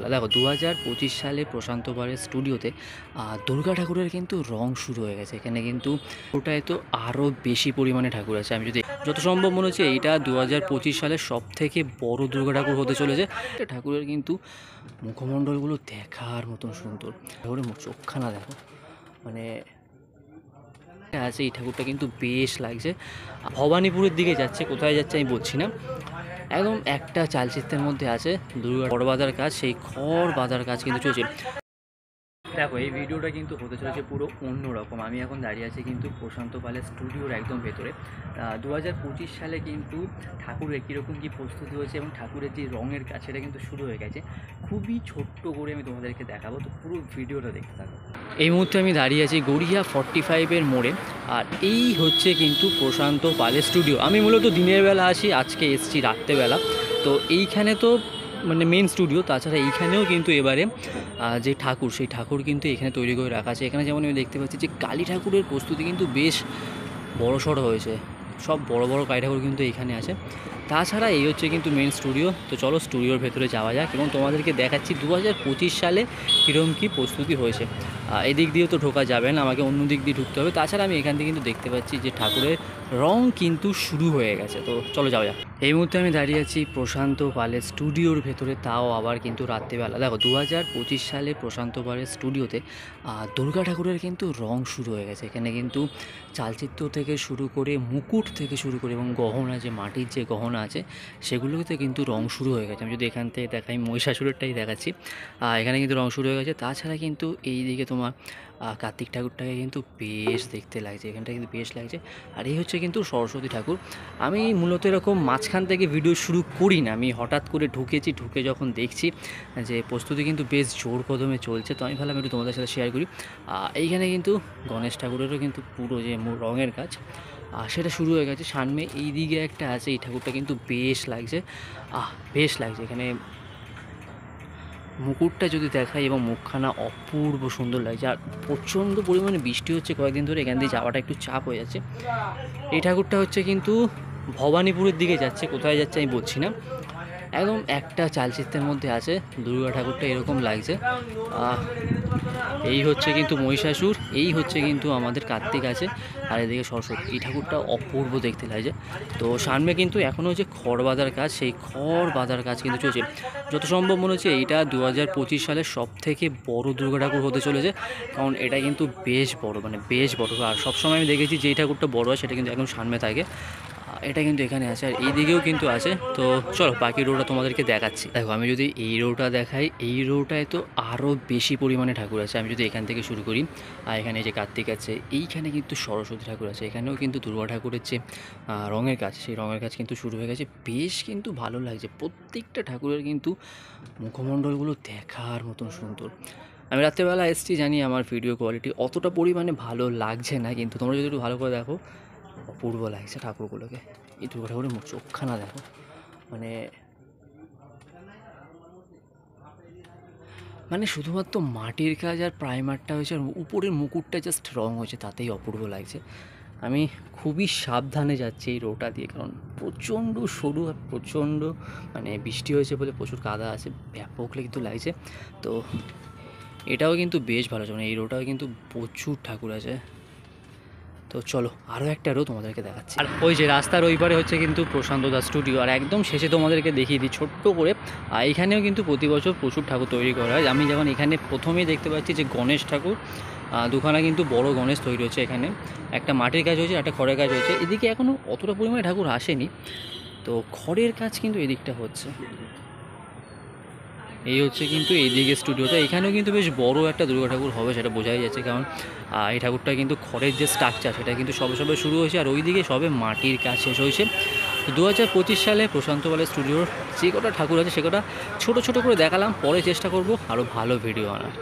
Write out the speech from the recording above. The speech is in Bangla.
বেলা। দেখো 2025 সালে প্রশান্ত পালের স্টুডিওতে দুর্গা ঠাকুরের কিন্তু রং শুরু হয়ে গেছে। এখানে কিন্তু ওটায় তো আরও বেশি পরিমাণে ঠাকুর আছে। আমি যদি যত সম্ভব মনে হচ্ছে এইটা 2025 সালের সবথেকে বড় দুর্গা ঠাকুর হতে চলেছে। ঠাকুরের কিন্তু মুখমণ্ডলগুলো দেখার মতন সুন্দর, ঠাকুরের চোখখানা দেখো, মানে আছে। এই ঠাকুরটা কিন্তু বেশ লাগছে। ভবানীপুরের দিকে যাচ্ছে, কোথায় যাচ্ছে আমি বলছি না, একদম একটা চালচিত্রের মধ্যে আছে। দুর্গা খড় বাঁধার কাজ, সেই খড় বাঁধার কাজ কিন্তু চলছে। দেখো এই ভিডিওটা কিন্তু হতে চলেছে পুরো অন্যরকম। আমি এখন দাঁড়িয়ে আছি কিন্তু প্রশান্ত পালের স্টুডিওর একদম ভেতরে। 2025 সালে কিন্তু ঠাকুরের কীরকম কী প্রস্তুতি হয়েছে এবং ঠাকুরের যে রঙের কাজ সেটা কিন্তু শুরু হয়ে গেছে। খুবই ছোট্ট করে আমি তোমাদেরকে দেখাবো, তো পুরো ভিডিওটা দেখতে থাকো। এই মুহূর্তে আমি দাঁড়িয়ে আছি গড়িয়া 45-এর মোড়ে, আর এই হচ্ছে কিন্তু প্রশান্ত পালের স্টুডিও। আমি মূলত দিনের বেলা আসি, আজকে এসছি রাত্রেবেলা। তো এইখানে তো মানে মেন স্টুডিও, তাছাড়া এইখানেও কিন্তু এবারে যে ঠাকুর, সেই ঠাকুর কিন্তু এখানে তৈরি করে রাখা আছে। এখানে যেমন আমি দেখতে পাচ্ছি যে কালী ঠাকুরের প্রস্তুতি কিন্তু বেশ বড়সড় হয়েছে। সব বড় বড় কালী ঠাকুর কিন্তু এখানে আছে। তাছাড়া এই হচ্ছে কিন্তু মেন স্টুডিও। তো চলো স্টুডিওর ভেতরে যাওয়া যাক এবং তোমাদেরকে দেখাচ্ছি 2025 সালে কীরকম কী প্রস্তুতি হয়েছে। এদিক দিয়েও তো ঢোকা যাবে না, আমাকে অন্য দিক দিয়ে ঢুকতে হবে। তাছাড়া আমি এখান থেকে কিন্তু দেখতে পাচ্ছি যে ঠাকুরের রং কিন্তু শুরু হয়ে গেছে। তো চলো যাওয়া যাক। এই মুহূর্তে আমি দাঁড়িয়ে আছি প্রশান্ত পালের স্টুডিওর ভেতরে, তাও আবার কিন্তু রাত্রিবেলা। দেখো 2025 সালে প্রশান্ত পালের স্টুডিওতে দুর্গা ঠাকুরের কিন্তু রং শুরু হয়ে গেছে। এখানে কিন্তু চালচিত্র থেকে শুরু করে, মুকুট থেকে শুরু করে এবং গহনা, যে মাটির যে গহনা আছে সেগুলোতে কিন্তু রং শুরু হয়ে গেছে। আমি যদি এখান থেকে দেখাই, মহিষাসুরেরটাই দেখাচ্ছি, এখানে কিন্তু রং শুরু হয়ে গেছে। তাছাড়া কিন্তু এই দিকে তোমার কার্তিক ঠাকুরটাকে কিন্তু বেশ দেখতে লাগছে, এখানটা কিন্তু বেশ লাগছে। আর এই হচ্ছে কিন্তু সরস্বতী ঠাকুর। আমি মূলত এরকম মাঝখান থেকে ভিডিও শুরু করি না, আমি হঠাৎ করে ঢুকেছি, ঢুকে যখন দেখছি যে প্রস্তুতি কিন্তু বেশ জোর কদমে চলছে, তো আমি ভাবলাম একটু তোমাদের সাথে শেয়ার করি। এইখানে কিন্তু গণেশ ঠাকুরেরও কিন্তু পুরো যে রঙের কাজ সেটা শুরু হয়ে গেছে। সামনে এই দিকে একটা আছে, এই ঠাকুরটা কিন্তু বেশ লাগছে, বেশ লাগছে। এখানে মুকুটটা যদি দেখাই এবং মুখখানা অপূর্ব সুন্দর লাগছে। আর প্রচণ্ড পরিমাণে বৃষ্টি হচ্ছে কয়েকদিন ধরে, এখান দিয়ে যাওয়াটা একটু চাপ হয়ে যাচ্ছে। এই ঠাকুরটা হচ্ছে কিন্তু ভবানীপুরের দিকে যাচ্ছে, কোথায় যাচ্ছে আমি বলছি না, একদম একটা চালচিত্রের মধ্যে আছে। দুর্গা ঠাকুরটা এরকম লাগছে। এই হচ্ছে কিন্তু মহিষাসুর, এই হচ্ছে কিন্তু আমাদের কার্তিক আছে, আর এদিকে সরস্বতী। এই ঠাকুরটা অপূর্ব দেখতে লাগছে। তো সামনে কিন্তু এখনও যে খড় বাঁধার কাজ, সেই খড় বাঁধার কাজ কিন্তু চলছে। যত সম্ভব মনে হচ্ছে এইটা 2025 সালের সবথেকে বড় দুর্গা ঠাকুর হতে চলেছে, কারণ এটা কিন্তু বেশ বড়, মানে বেশ বড়। আর সবসময় আমি দেখেছি যে এই ঠাকুরটা বড় হয় সেটা কিন্তু একদম সামনে থাকে। এটা কিন্তু এখানে আছে, আর এই দিকেও কিন্তু আছে। তো চলো বাকি রোটা তোমাদেরকে দেখাচ্ছি। দেখো আমি যদি এই রোটা দেখাই, এই রোটায় তো আরও বেশি পরিমাণে ঠাকুর আছে। আমি যদি এখান থেকে শুরু করি, আর এখানে যে কার্তিক আছে, এইখানে কিন্তু সরস্বতী ঠাকুর আছে, এখানেও কিন্তু দুর্গা ঠাকুরের যে রঙের কাজ, সেই রঙের কাজ কিন্তু শুরু হয়ে গেছে। বেশ কিন্তু ভালো লাগছে, প্রত্যেকটা ঠাকুরের কিন্তু মুখমণ্ডলগুলো দেখার মতন সুন্দর। আমি রাত্রেবেলা এসেছি, জানি আমার ভিডিও কোয়ালিটি অতটা পরিমাণে ভালো লাগছে না, কিন্তু তোমরা যদি একটু ভালো করে দেখো, অপূর্ব লাগছে ঠাকুরগুলোকে। এই দুর্গা ঠাকুরের চোখখানা দেখো, মানে শুধুমাত্র মাটির কাজ আর প্রাইমারটা হয়েছে, আর উপরের মুকুটটা জাস্ট রং হয়েছে, তাতেই অপূর্ব লাগছে। আমি খুবই সাবধানে যাচ্ছি এই রোটা দিয়ে, কারণ প্রচণ্ড সরু আর প্রচণ্ড মানে বৃষ্টি হয়েছে বলে প্রচুর কাদা আছে, ব্যাপক কিন্তু লাগছে। তো এটাও কিন্তু বেশ ভালো, মানে এই রোটাও কিন্তু প্রচুর ঠাকুর আছে। তো চলো আরও একটা রো তোমাদেরকে দেখাচ্ছি। আর ওই যে রাস্তার ওই পারে হচ্ছে কিন্তু প্রশান্ত দাস স্টুডিও, আর একদম শেষে তোমাদেরকে দেখিয়ে দিই ছোট্ট করে, এখানেও কিন্তু প্রতি বছর প্রচুর ঠাকুর তৈরি করা হয়। আমি যেমন এখানে প্রথমেই দেখতে পাচ্ছি যে গণেশ ঠাকুর, দুখানা কিন্তু বড় গণেশ তৈরি হচ্ছে। এখানে একটা মাটির কাজ হয়েছে, একটা খড়ের কাজ হয়েছে। এদিকে এখনও অতটা পরিমাণে ঠাকুর আসেনি, তো খড়ের কাজ কিন্তু এদিকটা হচ্ছে। এই হচ্ছে কিন্তু এইদিকে স্টুডিওটা, এখানেও কিন্তু বেশ বড় একটা দুর্গা ঠাকুর হবে, সেটা বোঝাই যাচ্ছে, কারণ এই ঠাকুরটা কিন্তু খড়ের যে স্ট্রাকচার সেটা কিন্তু সবে সবে শুরু হয়েছে, আর ওইদিকে সবে মাটির কাজ শেষ হয়েছে। তো 2025 সালে প্রশান্ত পালের স্টুডিওর যে কটা ঠাকুর আছে সে কটা ছোটো ছোটো করে দেখালাম, পরে চেষ্টা করব আরও ভালো ভিডিও আনার।